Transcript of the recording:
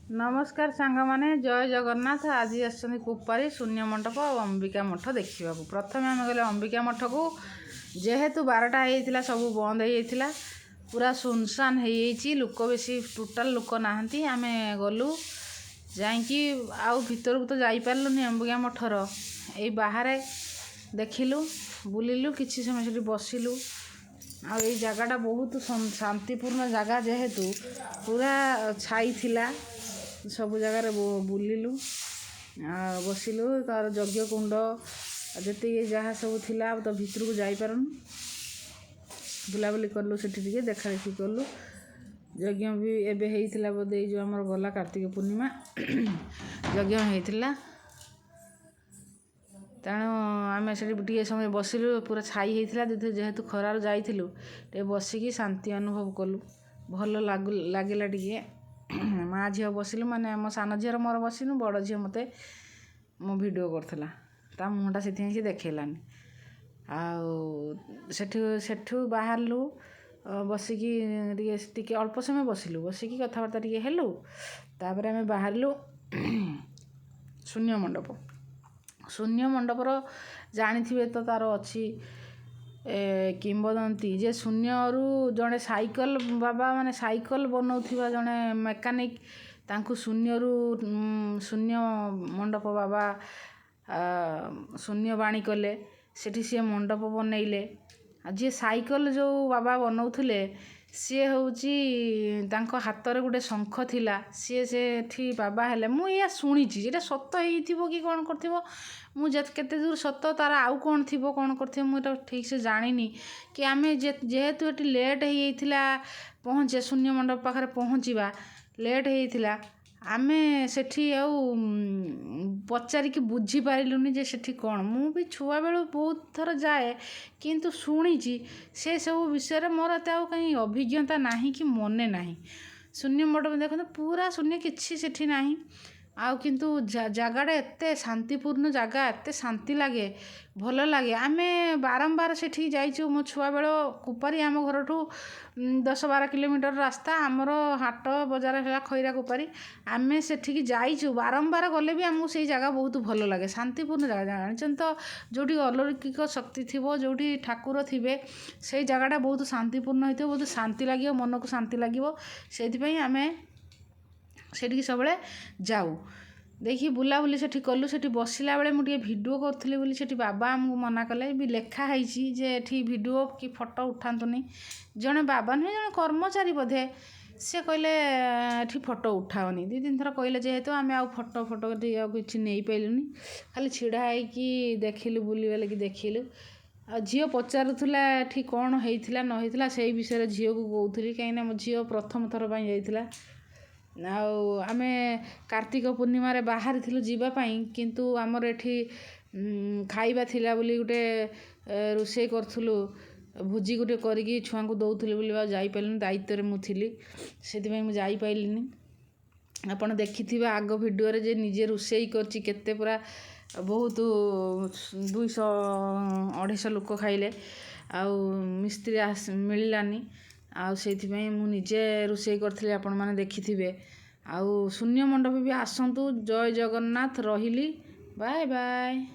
नमस्कार सांग माने जय जगन्नाथ। आज आसछन्ति कुपारी शून्य मंडप और अंबिका मठ देखा। प्रथम आम गले अंबिका मठ को जेहेतु 12टा होता सब बंद हो पूरा सुनसान हो लोक बेसी टोटाल लोक नहांती। आम गलु जाकि आउ भीतर को तो जापारूनी अंबिका मठर यही बाहर देखिलु बुलिलु किसी समय से बसिलु। आ जगटा बहुत शांतिपूर्ण जगह जेहेतु पूरा छाई थिला सब जगार बुलिलु बसिलु तार यज्ञ कुंड जी जहाँ सब थिला तो भीतर को जापारूँ बुलाबुली कलु से देखा देखी कलु। यज्ञ भी एबे होता बोधे जो आमर गला कार्तिक पूर्णिमा यज्ञ होता तेणु आम से समय बसिलु पूरा छाई होता जेहेतु खरार जाइलु बसिकी शांति अनुभव कलु भल लगिला टे। माँ झील बसिलु माने मो सान झीर मोर बसिलु बड़ झी मते मो वीडियो करथला ता मुहटा से देखलानी आठू बाहरलु बसिकी टे अल्प समय बसिलु बसिकी कथबार्ता टे हेलु तापर आम बाहरलु शून्य मंडपर जानी तो तार अच्छी किंबदंती जे शून्य जड़े साइकल बाबा माने साइकल बनाऊा जड़े मेकानिक तांकु शून्य मंडप बाबा शून्य बाणी कले सेठी सी मंडप बनइले। जी साइकल जो बाबा बनाऊले सी हूँ तांको हाथ गोटे शंख थिला सी बाबा हेले मु या शुणी जेटा सत हो कि कौन कर मुझे केते दूर सत तार आउ कौन थी कौन कर मुझे ठीक से जानी कि आम जेहेतु ये लेट होता पहुँचे शून्य मंडप पाखे पहुँचवा लेट होता आम सेठी पचारिकी बुझी पारिलुनी जे सेठी कौन मु भी छुआ बेलू बहुत थर जाए किंतु शुणी से सब विषय मोर एत कहीं अभिज्ञता नहीं कि मने नहीं। शून्य मंडप देखते पूरा शून्य किसी सेठी नहीं आउ किंतु जगाटा एत शांतिपूर्ण जगह एत शांति लगे भल लगे। आम बारंबार सेठी जाइचु मो छुआ बेल कुपारी आम घर ठू 10-12 किलोमीटर रास्ता आमर हाट बजार है खैरा कुपारी आम सेठी जाइचु बारंबार गले भी आमको से जगह बहुत भल लगे शांतिपूर्ण जगह जानी तो जोटी अलौकिक शक्ति थी जोटी ठाकुर थे से जगहटा बहुत शांतिपूर्ण होता बहुत शांति लगे मन को शांति लगे से आम सेठी सब जाऊ देखी बुलाबुली से कलु से बसला बेले मुझे भिडियो करी से बाबा आमको मना कले भी लिखाई जे ये भिडियो कि फोटो उठातुनी जड़े बाबा नुहे जड़े कर्मचारी बोधे से कहले ये फोटो उठाओनी 2-3 थर कहले जेहेतु आम आउ फोटो किसी नहीं पाइलुनी खाली छिड़ा होगी देखिलु बुली बाल कि देखिलु। आ झील पचारूला ये कौन होता न होता से विषय झील को कहूली कहीं मो झील प्रथम थर जाइला आम कार्तिक पूर्णिम बाहर थिलु जीवापाई किंतु आमर एठी खाइबा थिला बोली गोटे रोषे करूँ भोजी गोटे करी छुआ को दौली बोली जापारे दायित्व में मुझी से मुझे आपड़ देखि आग भिडियो जे निजे रोषे करते पूरा बहुत 200-250 लोक खाइले आउ मिस्त्री मिललानी आउ से मुझे रोषे करी आपण मैंने देखिथे आउ शून्य मंडप भी आसतु। जय जगन्नाथ रहिली बाय बाय।